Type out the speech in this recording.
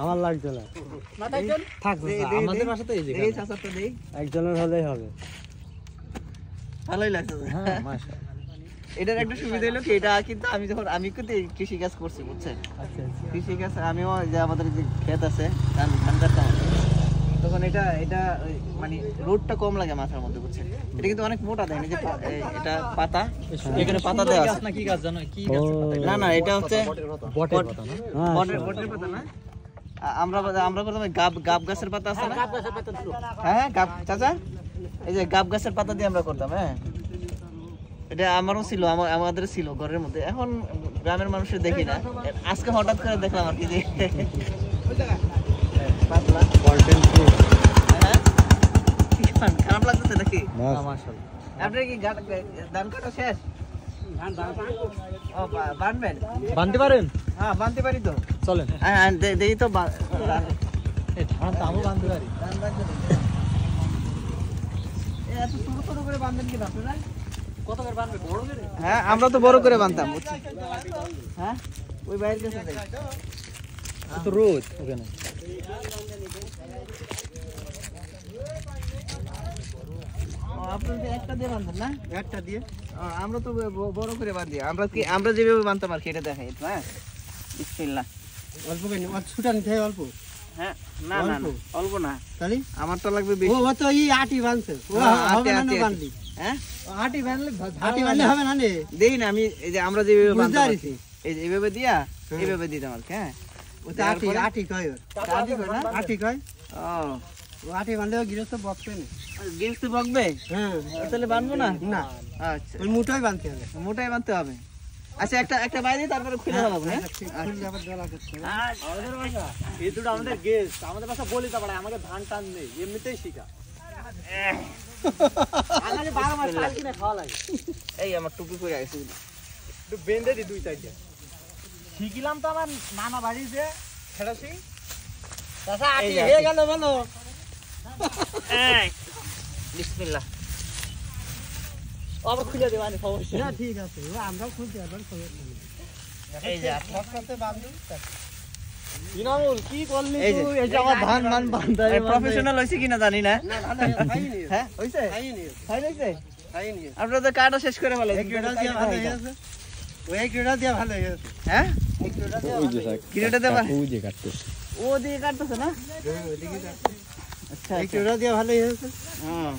আমার লাগছে না থাক আমাদের বাসা তো এই যে এই চাচাটা দেই একজনের হলেই হবে ভালোই লাগছে হ্যাঁ মাশাআল্লাহ এটার একটা সুবিধা হলো কি এটা কিন্তু আমি কিন্তু কৃষি কাজ করছি বুঝছেন আচ্ছা কৃষি কাজ আমিও যে আমাদের যে ক্ষেত আছে ধান কাটা তখন এটা মানে রোডটা কম লাগে মাথার মধ্যে বুঝছেন এটা কিন্তু অনেক মোটা দেয় যে এটা পাতা এখানে পাতা দেওয়া আছে না কি গাছ জানো কি গাছ না এটা হচ্ছে বটের পাতা না বটের পাতা না আমরা প্রথমে গাব গাছের পাতা আছে না গাব গাছের পাতা দিও হ্যাঁ গাব চাচা এই যে গাব গাছের পাতা দিয়ে আমরা করতাম হ্যাঁ এটা আমারও ছিল আমাদের ছিল ঘরের মধ্যে এখন গ্রামের মানুষের দেখি না আজকে হঠাৎ করে দেখলাম আর কি যে পাতলা কন্টেন্ট হ্যাঁ খারাপ লাগতেছে নাকি মাশাআল্লাহ আপনি কি ধান কাটা শেষ ও বানবেন বানতে পারেন হ্যাঁ বানতে পারি তো চলেন হ্যাঁ দেই তো এই ধান তো আমও বানতে পারি ধান বানতে এত ছোট ছোট করে বানবেন কি আপনারা কত করে বানবে বড় করে হ্যাঁ আমরা তো বড় করে বানতাম বুঝছেন হ্যাঁ ওই বাইরের কাছে যাই তো রোদ ওখানে আপনাদের একটা দিয়ে বানতেন না একটা দিয়ে আমরা তো বড় করে বাঁধি আমরা যেভাবে বানতাম আর কি এটা দেখাই হ্যাঁ বিসমিল্লাহ অল্প করে ছুটান খাই অল্প হ্যাঁ না না অল্প না তাহলে আমার তো লাগবে বেশি ও তো এই আটি বানছে ও হবে না বানলি হ্যাঁ আটি বানলে হবে না নে দেই না আমি এই যে আমরা যেভাবে বানতাম এই যে এইভাবে দিয়া এইভাবে দিতাম আর হ্যাঁ ও তো আটি কয় না আটি কয় ও আটি বানলেও গৃহস্থ বকবে না গৃহস্থ বকবে হ্যাঁ তাহলে বানবো না না আচ্ছা ওই মোটাই বানতে হবে আচ্ছা একটা বাইরে তারপরে খুলে দেবো হ্যাঁ খুলে আবার দলা করতে আমাদের বাসা এই দুটো আমাদের গেস্ট আমাদের বাসা বলি তো বড় আমাকে ধান টান নেই এমনিতেই শিখা আমাদের 12 মাস চাল কিনে খাওয়া লাগে এই আমার টুপি পরে আছে একটু বেঁধে দি দুই সাইডে শিখিলাম তো আমার নানা বাড়িতে ছেড়াছি চাচা আটি হয়ে গেল বলো এই বিসমিল্লাহ আবার খুলে দেব আমি সমস্যা না ঠিক আছে আমরাও খুলতে পারব সমস্যা এই যে ফসলতে বাঁধু ইনামুল কি করলি তুই এই যে আমার ধান বাঁধা প্রফেশনাল হইছে কিনা জানি না খাইনি হ্যাঁ হইছে খাইছে আপনারা তো কাটা শেষ করে ফেলে এক কিলোটা দিয়ে ভালো হয়েছে ওই এক কিলোটা দিয়ে ভালো হয়েছে হ্যাঁ এক কিলোটা দিয়ে ওই যে কিলোটা দিয়ে ওই যে কাটতেছে ও দিয়ে কাটতেছে না ওই দিকে কাটতেছে আচ্ছা এক কিলোটা দিয়ে ভালো হয়েছে হ্যাঁ